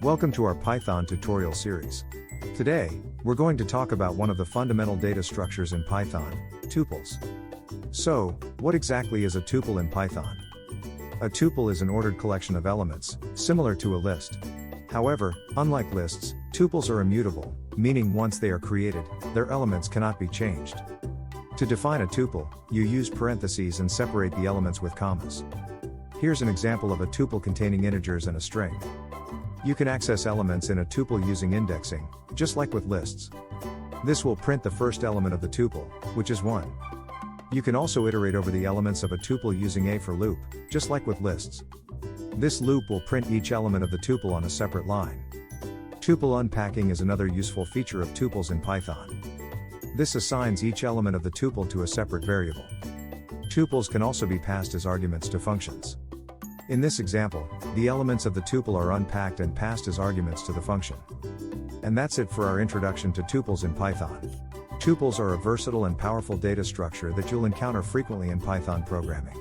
Welcome to our Python tutorial series. Today, we're going to talk about one of the fundamental data structures in Python, tuples. So, what exactly is a tuple in Python? A tuple is an ordered collection of elements, similar to a list. However, unlike lists, tuples are immutable, meaning once they are created, their elements cannot be changed. To define a tuple, you use parentheses and separate the elements with commas. Here's an example of a tuple containing integers and a string. You can access elements in a tuple using indexing, just like with lists. This will print the first element of the tuple, which is 1. You can also iterate over the elements of a tuple using a for loop, just like with lists. This loop will print each element of the tuple on a separate line. Tuple unpacking is another useful feature of tuples in Python. This assigns each element of the tuple to a separate variable. Tuples can also be passed as arguments to functions. In this example, the elements of the tuple are unpacked and passed as arguments to the function. And that's it for our introduction to tuples in Python. Tuples are a versatile and powerful data structure that you'll encounter frequently in Python programming.